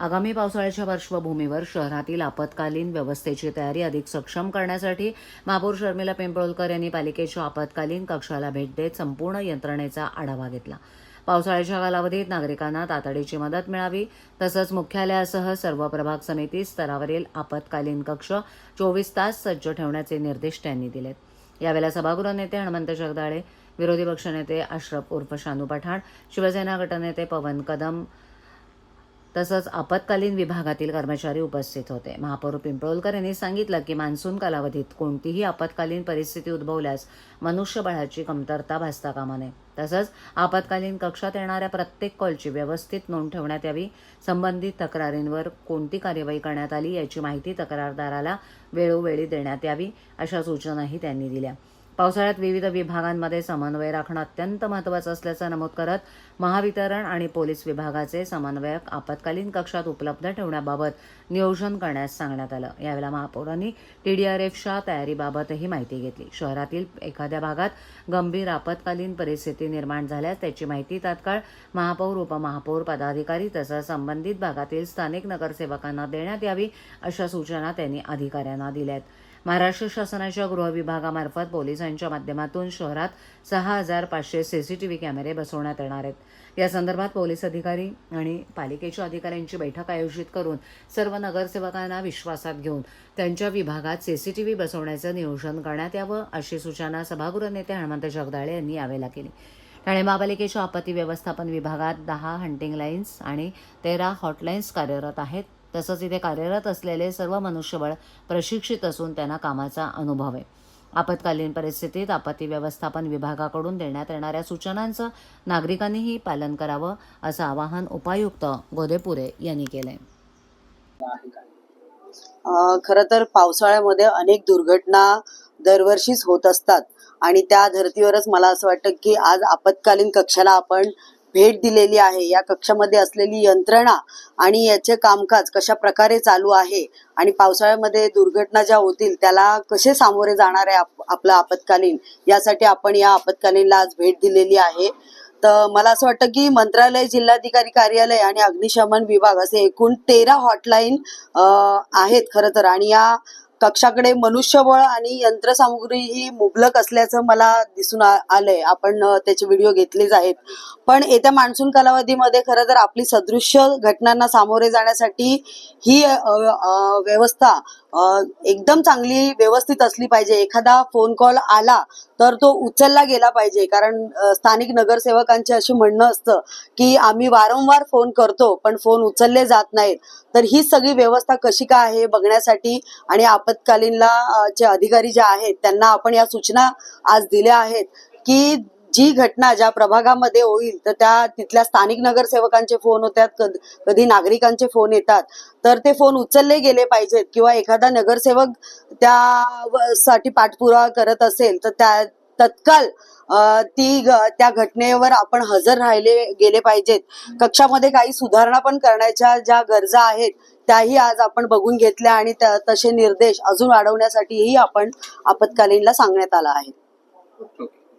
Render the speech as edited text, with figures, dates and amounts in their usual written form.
आगामी पावसाळ्याच्या पार्श्वभूमीवर शहरातील आपत्कालीन व्यवस्थेची तयारी अधिक सक्षम करण्यासाठी महापौर शर्मिला पिंपळकर यांनी पालिकेच्या आपत्कालीन कक्षाला भेट देत संपूर्ण यंत्रणेचा आढावा घेतला। पावसाळ्याच्या कालावधीत नागरिकांना तातडीची मदत मिळावी तसंच मुख्यालयासह सर्व प्रभाग समिती स्तरावरील आपत्कालीन कक्ष 24 तास सज्ज ठेवण्याचे निर्देश त्यांनी दिलेत। यावेळेला सभागृह नेते हनुमंत जगदाळे, विरोधी पक्षनेते अशरफ उर्फ शानू पठाण, शिवसेना गटनेते पवन कदम तसंच आपत्कालीन विभागातील कर्मचारी उपस्थित होते। महापौर पिंपळकर यांनी सांगितलं की मान्सून कालावधीत कोणतीही आपत्कालीन परिस्थिती उद्भवल्यास मनुष्यबळाची कमतरता भासता कामा नये। तसंच आपत्कालीन कक्षात येणाऱ्या प्रत्येक कॉलची व्यवस्थित नोंद ठेवण्यात यावी। संबंधित तक्रारींवर कोणती कार्यवाही करण्यात आली याची माहिती तक्रारदाराला वेळोवेळी देण्यात यावी, अशा सूचनाही त्यांनी दिल्या। पावसाळ्यात विविध विभागांमध्ये समन्वय राखणं अत्यंत महत्त्वाचं असल्याचं नमूद करत महावितरण आणि पोलीस विभागाचे समन्वयक आपत्कालीन कक्षात उपलब्ध ठेवण्याबाबत नियोजन करण्यास सांगण्यात आलं। यावेळेला महापौरांनी TDRFच्या तयारीबाबतही माहिती घेतली। शहरातील एखाद्या भागात गंभीर आपत्कालीन परिस्थिती निर्माण झाल्यास त्याची माहिती तात्काळ महापौर, उपमहापौर, पदाधिकारी तसंच संबंधित भागातील स्थानिक नगरसेवकांना देण्यात यावी, अशा सूचना त्यांनी अधिकाऱ्यांना दिल्यात। महाराष्ट्र शासनाच्या गृह विभागामार्फत पोलिसांच्या माध्यमातून शहरात 6500 CCTV कॅमेरे बसवण्यात येणार आहेत। या संदर्भात पोलीस अधिकारी आणि पालिकेच्या अधिकाऱ्यांची बैठक आयोजित करून सर्व नगरसेवकांना विश्वासात घेऊन त्यांच्या विभागात CCTV बसवण्याचं नियोजन करण्यात यावं, अशी सूचना सभागृह नेते हनुमंत जगदाळे यांनी यावेळेला केली। ठाणे महापालिकेच्या आपत्ती व्यवस्थापन विभागात 10 हंटिंग लाईन्स आणि 13 हॉटलाईन्स कार्यरत आहेत। तसंच इथे कार्यरत असलेले सर्व मनुष्यबळ प्रशिक्षित असून त्यांना कामाचा अनुभव आहे। आपत्कालीन परिस्थितीत आपत्ती व्यवस्थापन विभागाकडून देण्यात येणाऱ्या सूचनांचं नागरिकांनीही पालन करावं, असं आवाहन उपायुक्त गोदेपुरे यांनी केलंय। खरं तर पावसाळ्यामध्ये अनेक दुर्घटना दरवर्षीच होत असतात आणि त्या धर्तीवरच मला असं वाटतं की आज आपत्कालीन कक्षाला आपण भेट दिलेली आहे। या कक्षामध्ये असलेली यंत्रणा आणि याचे कामकाज कशा प्रकारे चालू आहे आणि पावसाळ्यामध्ये दुर्घटना ज्या होतील त्याला कसे सामोरे जाणार आहे आपलं आपत्कालीन, यासाठी आपण या आपत्कालीनला आज भेट दिलेली आहे। तर मला असं वाटतं की मंत्रालय, जिल्हाधिकारी कार्यालय आणि अग्निशमन विभाग असे एकूण 13 हॉटलाईन आहेत खरं तर, आणि या कक्षाकडे मनुष्यबळ आणि यंत्रसामुग्री ही मुबलक असल्याचं मला दिसून आलंय। आपण त्याचे व्हिडिओ घेतलेच आहेत, पण येत्या मान्सून कालावधीमध्ये खरं तर आपली सदृश्य घटनांना सामोरे जाण्यासाठी ही व्यवस्था एकदम चांगली व्यवस्थित असली पाहिजे। एखादा फोन कॉल आला तर तो उचलला गेला पाहिजे, कारण स्थानिक नगरसेवकांचे असे म्हणणं असतं की आम्ही वारंवार फोन करतो पण फोन उचलले जात नाहीत। तर ही सगळी व्यवस्था कशी काय आहे बघण्यासाठी आणि आपत्कालीनला जे अधिकारी जे आहेत त्यांना आपण या सूचना आज दिल्या आहेत की जी घटना ज्या प्रभागामध्ये होईल तर त्या तिथल्या स्थानिक नगरसेवकांचे फोन होतात, कधी नागरिकांचे फोन येतात, तर ते फोन उचलले गेले पाहिजेत किंवा एखादा नगरसेवक त्यासाठी पाठपुरावा करत असेल तर त्या तत्काळ त्या घटनेवर आपण हजर राहिले गेले पाहिजेत। कक्षामध्ये काही सुधारणा पण करण्याच्या ज्या गरजा आहेत त्याही आज आपण बघून घेतल्या आणि तसे निर्देश अजून वाढवण्यासाठीही आपण आपत्कालीनला सांगण्यात आला आहे।